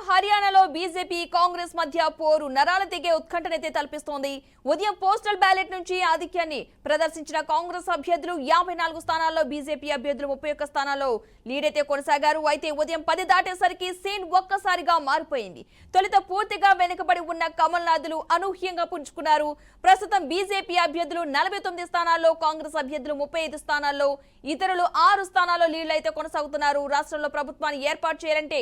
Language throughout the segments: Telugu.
హర్యానాలో బీజేపీ కాంగ్రెస్ మధ్య పోరు నరాల తెగే ఉత్కంఠనైతే తలపిస్తోంది. ఉదయం పోస్టల్ బ్యాలెట్ నుంచి ఆధిక్యాన్ని ప్రదర్శించిన కాంగ్రెస్ అభ్యర్థులు 54 స్థానాల్లో, బీజేపీ అభ్యర్థులు 31 స్థానాల్లో లీడ్ అయితే కొనసాగారు. అయితే ఉదయం 10 దాటేసరికి సీన్ ఒక్కసారిగా మారిపోయింది. తొలుత పూర్తిగా వెనుకబడి ఉన్న కమల్నాథులు అనూహ్యంగా పుంజుకున్నారు. ప్రస్తుతం బీజేపీ అభ్యర్థులు 49 స్థానాల్లో, కాంగ్రెస్ అభ్యర్థులు 35 స్థానాల్లో, ఇతరులు 6 స్థానాల్లో లీడ్లు అయితే కొనసాగుతున్నారు. రాష్ట్రంలో ప్రభుత్వాన్ని ఏర్పాటు చేయాలంటే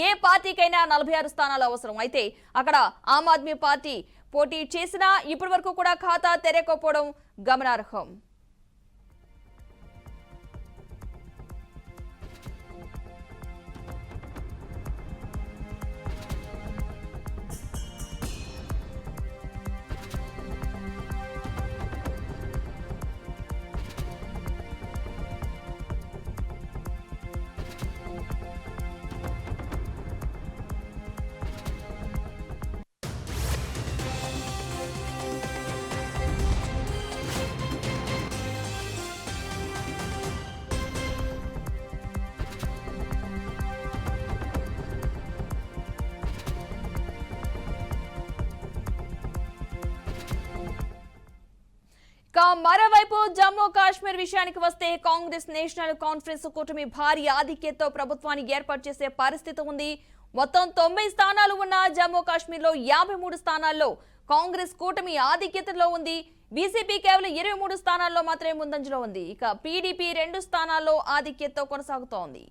ఏ పార్టీకైనా 46 స్థానాలు అవసరం. అయితే అక్కడ ఆమ్ ఆద్మీ పార్టీ పోటీ చేసినా ఇప్పటి వరకు కూడా ఖాతా తెరకపోవడం గమనార్హం. మరోవైపు జమ్మూ కాశ్మీర్ విషయానికి వస్తే కాంగ్రెస్ నేషనల్ కాన్ఫరెన్స్ కూటమి భారీ ఆధిక్యతతో ప్రభుత్వాన్ని ఏర్పాటు చేసే పరిస్థితి ఉంది. మొత్తం 90 స్థానాలు ఉన్న జమ్మూ కాశ్మీర్ లో 53 స్థానాల్లో కాంగ్రెస్ కూటమి ఆధిక్యతలో ఉంది. బీజేపీ కేవలం 23 స్థానాల్లో మాత్రమే ముందంజలో ఉంది. ఇక పీడీపీ 2 స్థానాల్లో ఆధిక్యతతో కొనసాగుతోంది.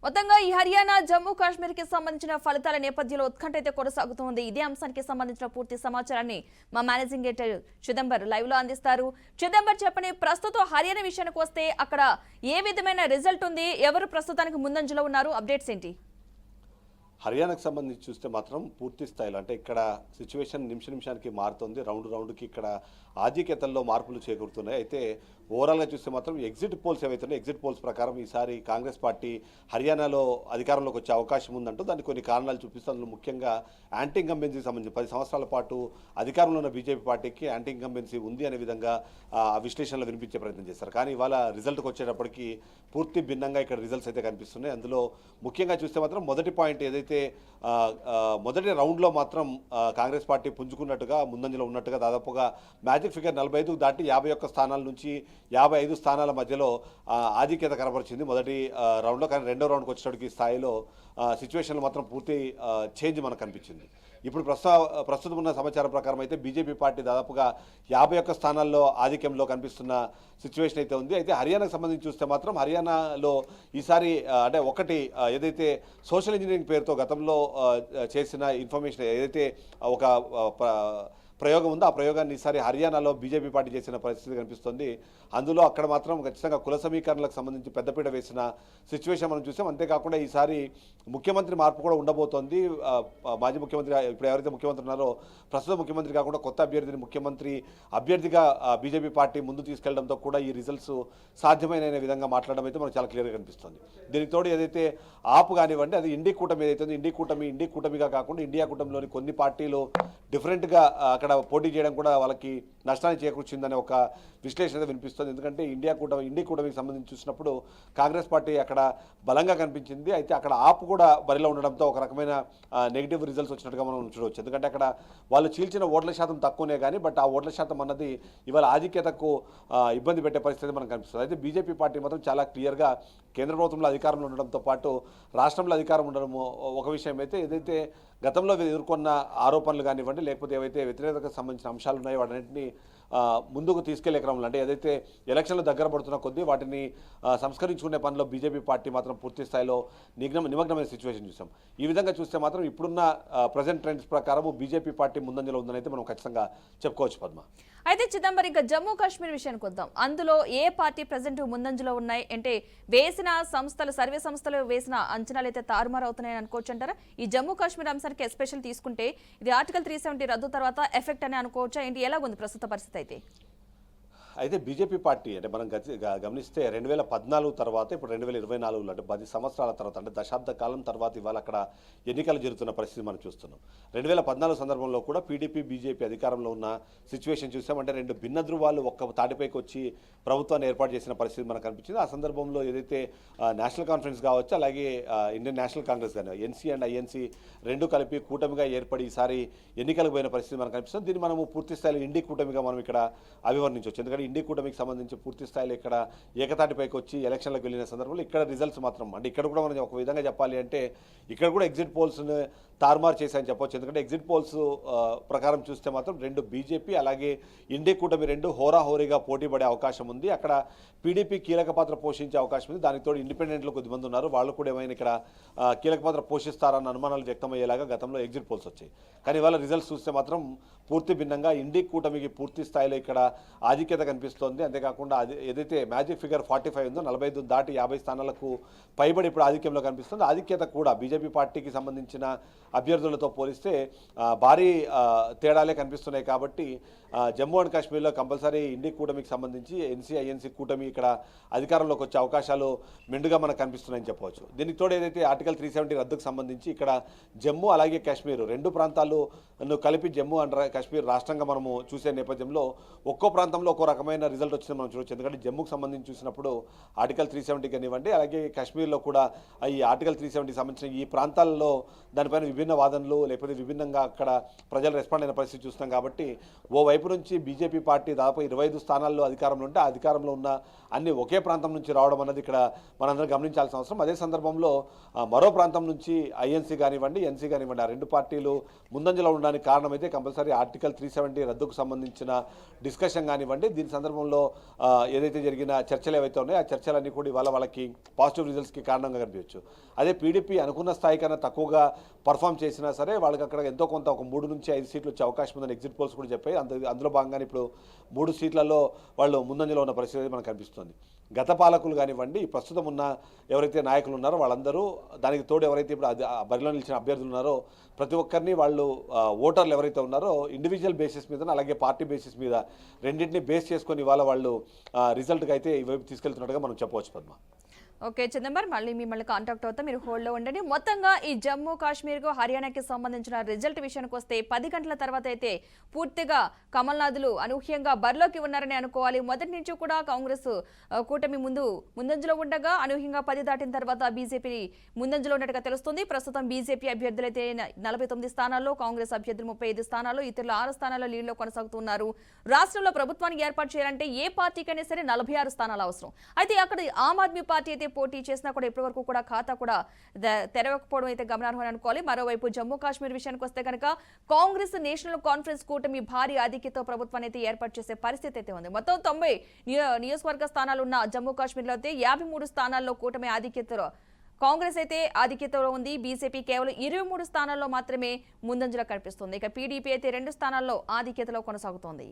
మొత్తంగా ఈ హర్యానా జమ్మూ కాశ్మీర్ కి సంబంధించిన ఫలితాల నేపథ్యంలో ఉత్కంఠ అయితే కొనసాగుతోంది. ఇదే అంశానికి సంబంధించిన పూర్తి సమాచారాన్ని మా మేనేజింగ్ ఎడిటర్ చిదంబర్ లైవ్ లో అందిస్తారు. చిదంబర్ చెప్పని, ప్రస్తుతం హర్యానా విషయానికి వస్తే అక్కడ ఏ విధమైన రిజల్ట్ ఉంది, ఎవరు ప్రస్తుతానికి ముందంజలో ఉన్నారు, అప్డేట్స్ ఏంటి? హర్యానాకు సంబంధించి చూస్తే మాత్రం పూర్తి స్థాయిలో అంటే ఇక్కడ సిచ్యువేషన్ నిమిషానికి మారుతుంది. రౌండ్కి ఇక్కడ ఆధిక్యతల్లో మార్పులు చేకూరుతున్నాయి. అయితే ఓవరాల్గా చూస్తే మాత్రం ఎగ్జిట్ పోల్స్ ఏవైతున్నాయో ఎగ్జిట్ పోల్స్ ప్రకారం ఈసారి కాంగ్రెస్ పార్టీ హర్యానాలో అధికారంలోకి వచ్చే అవకాశం ఉందంటూ దానికి కొన్ని కారణాలు చూపిస్తూ అందులో ముఖ్యంగా యాంటీ ఇంకంబెన్సీకి సంబంధించి 10 సంవత్సరాల పాటు అధికారంలో ఉన్న బీజేపీ పార్టీకి యాంటీ ఇంకంబెన్సీ ఉంది అనే విధంగా విశ్లేషణలు వినిపించే ప్రయత్నం చేస్తారు. కానీ ఇవాళ రిజల్ట్కి వచ్చేటప్పటికి పూర్తి భిన్నంగా ఇక్కడ రిజల్ట్స్ అయితే కనిపిస్తున్నాయి. అందులో ముఖ్యంగా చూస్తే మాత్రం మొదటి పాయింట్ ఏదైతే మొదటి రౌండ్లో మాత్రం కాంగ్రెస్ పార్టీ పుంజుకున్నట్టుగా ముందంజలో ఉన్నట్టుగా దాదాపుగా మ్యాజిక్ ఫిగర్ 45 దాటి 51 స్థానాల నుంచి 55 స్థానాల మధ్యలో ఆధిక్యత కనబరిచింది మొదటి రౌండ్లో. కానీ రెండో రౌండ్కి వచ్చేటప్పటికి స్థాయిలో సిచ్యువేషన్లో మాత్రం పూర్తి చేంజ్ మనకు కనిపించింది. ఇప్పుడు ప్రస్తుతం ఉన్న సమాచారం ప్రకారం అయితే బీజేపీ పార్టీ దాదాపుగా 51 స్థానాల్లో ఆధిక్యంలో కనిపిస్తున్న సిచ్యువేషన్ అయితే ఉంది. అయితే హర్యానాకు సంబంధించి చూస్తే మాత్రం హర్యానాలో ఈసారి అంటే ఒకటి ఏదైతే సోషల్ ఇంజనీరింగ్ పేరుతో గతంలో చేసిన ఇన్ఫర్మేషన్ ఏదైతే ఒక ప్రయోగం ఉందో ఆ ప్రయోగాన్ని ఈసారి హర్యానాలో బీజేపీ పార్టీ చేసిన పరిస్థితి కనిపిస్తుంది. అందులో అక్కడ మాత్రం ఖచ్చితంగా కుల సమీకరణలకు సంబంధించి పెద్దపీట వేసిన సిచ్యువేషన్ మనం చూసాం. అంతేకాకుండా ఈసారి ముఖ్యమంత్రి మార్పు కూడా ఉండబోతోంది. మాజీ ముఖ్యమంత్రి ఇప్పుడు ఎవరైతే ముఖ్యమంత్రి ఉన్నారో ప్రస్తుత ముఖ్యమంత్రి కాకుండా కొత్త అభ్యర్థిని ముఖ్యమంత్రి అభ్యర్థిగా బీజేపీ పార్టీ ముందు తీసుకెళ్లడంతో కూడా ఈ రిజల్ట్స్ సాధ్యమైన విధంగా మాట్లాడడం అయితే మనకు చాలా క్లియర్గా కనిపిస్తుంది. దీనికి తోడు ఏదైతే ఆపు కానివ్వండి, అది ఇండి కూటమి ఏదైతే ఇండి కూటమిగా కాకుండా ఇండియా కూటమిలోని కొన్ని పార్టీలు డిఫరెంట్గా అక్కడ పోటీ చేయడం కూడా వాళ్ళకి నష్టాన్ని చేకూర్చిందనే ఒక విశ్లేషణ వినిపిస్తుంది. ఎందుకంటే ఇండి కూటమికి సంబంధించి చూసినప్పుడు కాంగ్రెస్ పార్టీ అక్కడ బలంగా కనిపించింది. అయితే అక్కడ ఆపు కూడా బరిలో ఉండడంతో ఒక రకమైన నెగిటివ్ రిజల్ట్స్ వచ్చినట్టుగా మనం చూడవచ్చు. ఎందుకంటే అక్కడ వాళ్ళు చీల్చిన ఓట్ల శాతం తక్కువనే కానీ బట్ ఆ ఓట్ల శాతం అన్నది ఇవాళ ఆధిక్యతకు ఇబ్బంది పెట్టే పరిస్థితి మనకు కనిపిస్తుంది. అయితే బీజేపీ పార్టీ మాత్రం చాలా క్లియర్గా కేంద్ర ప్రభుత్వంలో అధికారంలో ఉండడంతో పాటు రాష్ట్రంలో అధికారం ఉండడం ఒక విషయం అయితే, ఏదైతే గతంలో ఎదుర్కొన్న ఆరోపణలు కానివ్వండి లేకపోతే ఏవైతే వ్యతిరేకతకు సంబంధించిన అంశాలు ఉన్నాయో వాటన్నింటినీ ముందుకు తీసుకెళ్లే క్రమంలో అంటే ఏదైతే ఎలక్షన్లు దగ్గర పడుతున్న కొద్దీ వాటిని సంస్కరించుకునే పనిలో బీజేపీ పార్టీ మాత్రం పూర్తి స్థాయిలో నిమగ్నమైన సిచ్యువేషన్ చూసాం. ఈ విధంగా చూస్తే మాత్రం ఇప్పుడున్న ప్రజెంట్ ట్రెండ్స్ ప్రకారం బీజేపీ పార్టీ ముందంజలో ఉందని అయితే మనం ఖచ్చితంగా చెప్పుకోవచ్చు పద్మ. అయితే చిదంబరం ఇక జమ్మూ కాశ్మీర్ విషయానికి వద్దాం. అందులో ఏ పార్టీ ప్రజెంట్ ముందంజలో ఉన్నాయి అంటే వేసిన సంస్థలు సర్వే సంస్థలు వేసిన అంచనాలు అయితే తారుమారు అవుతున్నాయని అనుకోవచ్చు అంటారా? ఈ జమ్మూ కాశ్మీర్ అంశానికి ఎస్పెషల్ తీసుకుంటే ఇది ఆర్టికల్ 370 రద్దు తర్వాత ఎఫెక్ట్ అని అనుకోవచ్చా ఏంటి? ఎలాగుంది ప్రస్తుత పరిస్థితి అయితే? అయితే బీజేపీ పార్టీ అంటే మనం గమనిస్తే 2014 తర్వాత ఇప్పుడు 2024 అంటే 10 సంవత్సరాల తర్వాత అంటే దశాబ్ద కాలం తర్వాత ఇవాళ అక్కడ ఎన్నికలు జరుగుతున్న పరిస్థితి మనం చూస్తున్నాం. 2014 సందర్భంలో కూడా పీడీపీ బీజేపీ అధికారంలో ఉన్న సిచ్యువేషన్ చూసాం. అంటే రెండు భిన్న ధృవాలు ఒక్క తాటిపైకి వచ్చి ప్రభుత్వాన్ని ఏర్పాటు చేసిన పరిస్థితి మనకు కనిపించింది. ఆ సందర్భంలో ఏదైతే నేషనల్ కాన్ఫరెన్స్ కావచ్చు, అలాగే ఇండియన్ నేషనల్ కాంగ్రెస్ కానీ ఎన్సీ అండ్ ఐఎన్సీ రెండు కలిపి కూటమిగా ఏర్పడి ఈసారి ఎన్నికలకు పోయిన పరిస్థితి మనకు కనిపిస్తుంది. దీన్ని మనము పూర్తి స్థాయిలో ఇండి కూటమిగా మనం ఇక్కడ అభివర్ణించవచ్చు. ఎందుకంటే ఇండి కూటమికి సంబంధించి పూర్తి స్థాయిలో ఇక్కడ ఏకతాటిపైకి వచ్చి ఎలక్షన్లకు వెళ్ళిన సందర్భంలో ఇక్కడ రిజల్ట్స్ మాత్రం అంటే ఇక్కడ కూడా మనం ఒక విధంగా చెప్పాలి అంటే ఇక్కడ కూడా ఎగ్జిట్ పోల్స్ని తారుమారు చేశాయని చెప్పవచ్చు. ఎందుకంటే ఎగ్జిట్ పోల్స్ ప్రకారం చూస్తే మాత్రం రెండు బీజేపీ అలాగే ఇండి కూటమి రెండు హోరాహోరీగా పోటీ పడే అవకాశం ఉంది. అక్కడ పీడీపీ కీలక పాత్ర పోషించే అవకాశం ఉంది. దానికి తోడు ఇండిపెండెంట్లు కొద్దిమంది ఉన్నారు, వాళ్ళు కూడా ఏమైనా ఇక్కడ కీలక పాత్ర పోషిస్తారన్న అనుమానాలు వ్యక్తమయ్యేలాగా గతంలో ఎగ్జిట్ పోల్స్ వచ్చాయి. కానీ ఇవాళ రిజల్ట్స్ చూస్తే మాత్రం పూర్తి భిన్నంగా ఇండి కూటమికి పూర్తి స్థాయిలో ఇక్కడ ఆధిక్యత కనిపిస్తోంది. అంతేకాకుండా అది ఏదైతే మ్యాజిక్ ఫిగర్ 45 ఉందో 45 దాటి 50 స్థానాలకు పైబడి ఇప్పుడు ఆధిక్యంలో కనిపిస్తుంది. ఆధిక్యత కూడా బీజేపీ పార్టీకి సంబంధించిన అభ్యర్థులతో పోలిస్తే భారీ తేడాలే కనిపిస్తున్నాయి. కాబట్టి జమ్మూ అండ్ కాశ్మీర్లో కంపల్సరీ ఇండి కూటమికి సంబంధించి ఎన్సీ-ఐఎన్సీ కూటమి ఇక్కడ అధికారంలోకి వచ్చే అవకాశాలు మెండుగా మనకు కనిపిస్తున్నాయని చెప్పవచ్చు. దీనికి తోడు ఏదైతే ఆర్టికల్ 370 రద్దుకు సంబంధించి ఇక్కడ జమ్మూ అలాగే కాశ్మీర్ రెండు ప్రాంతాలను కలిపి జమ్మూ అండ్ కాశ్మీర్ రాష్ట్రంగా మనము చూసే నేపథ్యంలో ఒక్కో ప్రాంతంలో ఒక్కో రకమైన రిజల్ట్ వచ్చిందని మనం చూడవచ్చు. ఎందుకంటే జమ్మూకి సంబంధించి చూసినప్పుడు ఆర్టికల్ 370 కానివ్వండి, అలాగే కాశ్మీర్లో కూడా ఈ ఆర్టికల్ 370 సంబంధించిన ఈ ప్రాంతాల్లో దానిపైన విభిన్న వాదనలు లేకపోతే విభిన్నంగా అక్కడ ప్రజలు రెస్పాండ్ అయిన పరిస్థితి చూస్తున్నాం. కాబట్టి ఓవైపు నుంచి బీజేపీ పార్టీ దాదాపు 25 స్థానాల్లో అధికారంలో ఉంటే ఆ అధికారంలో ఉన్న అన్ని ఒకే ప్రాంతం నుంచి రావడం అన్నది ఇక్కడ మనందరం గమనించాల్సిన అవసరం. అదే సందర్భంలో మరో ప్రాంతం నుంచి ఐఎన్సీ కానివ్వండి ఎన్సీ కానివ్వండి ఆ రెండు పార్టీలు ముందంజలో ఉండడానికి కారణమైతే కంపల్సరీ ఆర్టికల్ 370 రద్దుకు సంబంధించిన డిస్కషన్ కానివ్వండి. దీని సందర్భంలో ఏదైతే జరిగిన చర్చలు ఏవైతే ఉన్నాయో ఆ చర్చలన్నీ కూడా ఇవాళ వాళ్ళకి పాజిటివ్ రిజల్ట్స్కి కారణంగా కనిపించవచ్చు. అదే పీడీపీ అనుకున్న స్థాయి కన్నా తక్కువగా పర్ఫామ్ చేసినా సరే వాళ్ళకి అక్కడ ఎంతో కొంత ఒక 3 నుంచి 5 సీట్లు వచ్చే అవకాశం ఉందని ఎగ్జిట్ పోల్స్ కూడా చెప్పాయి. అందులో భాగంగానే ఇప్పుడు 3 సీట్లలో వాళ్ళు ముందంజలో ఉన్న పరిస్థితి మనకు కనిపిస్తుంది. గత పాలకులు కానివ్వండి, ప్రస్తుతం ఉన్న ఎవరైతే నాయకులు ఉన్నారో వాళ్ళందరూ, దానికి తోడు ఎవరైతే ఇప్పుడు బరిలో నిలిచిన అభ్యర్థులు ఉన్నారో ప్రతి ఒక్కరిని వాళ్ళు ఓటర్లు ఎవరైతే ఉన్నారో ఇండివిజువల్ బేసిస్ మీద అలాగే పార్టీ బేసిస్ మీద రెండింటిని బేస్ చేసుకొని ఇవాళ వాళ్ళు రిజల్ట్కి అయితే ఇవైపు తీసుకెళ్తున్నట్టుగా మనం చెప్పవచ్చు పద్మ. ఓకే చిదంబరం, మళ్ళీ మిమ్మల్ని కాంటాక్ట్ అవుతా, మీరు హోల్డ్లో ఉండండి. మొత్తంగా ఈ జమ్మూ కాశ్మీర్కు హర్యానాకి సంబంధించిన రిజల్ట్ విషయానికి వస్తే 10 గంటల తర్వాత అయితే పూర్తిగా కమల్నాథులు అనూహ్యంగా బరిలోకి ఉన్నారని అనుకోవాలి. మొదటి నుంచి కూడా కాంగ్రెస్ కూటమి ముందంజలో ఉండగా అనూహ్యంగా 10 దాటిన తర్వాత బీజేపీ ముందంజలో ఉన్నట్టుగా తెలుస్తుంది. ప్రస్తుతం బీజేపీ అభ్యర్థులైతే 49 స్థానాల్లో, కాంగ్రెస్ అభ్యర్థులు 35 స్థానాల్లో, ఇతరులు 6 స్థానాల్లో లీడ్లో కొనసాగుతున్నారు. రాష్ట్రంలో ప్రభుత్వానికి ఏర్పాటు చేయాలంటే ఏ పార్టీకైనా సరే 46 స్థానాలు అవసరం. అయితే అక్కడ ఆమ్ ఆద్మీ పార్టీ అయితే పోటీ చేసినా కూడా ఇప్పటివరకు కూడా ఖాతా కూడా తెరవకపోవడం అయితే గమనార్హం అనుకోవాలి. మరోవైపు జమ్మూ కాశ్మీర్ విషయానికి వస్తే కనుక కాంగ్రెస్ నేషనల్ కాన్ఫరెన్స్ కూటమి భారీ ఆధిక్యతతో ప్రభుత్వాన్ని అయితే ఏర్పాటు చేసే పరిస్థితి అయితే ఉంది. మొత్తం 90 నియోజకవర్గ స్థానాలు ఉన్న జమ్మూ కాశ్మీర్లో అయితే 53 స్థానాల్లో కూటమి ఆధిక్యతలో కాంగ్రెస్ అయితే ఆధిక్యతలో ఉంది. బీజేపీ కేవలం 23 స్థానాల్లో మాత్రమే ముందంజలో కనిపిస్తుంది. ఇక పీడీపీ అయితే 2 స్థానాల్లో ఆధిక్యతలో కొనసాగుతోంది.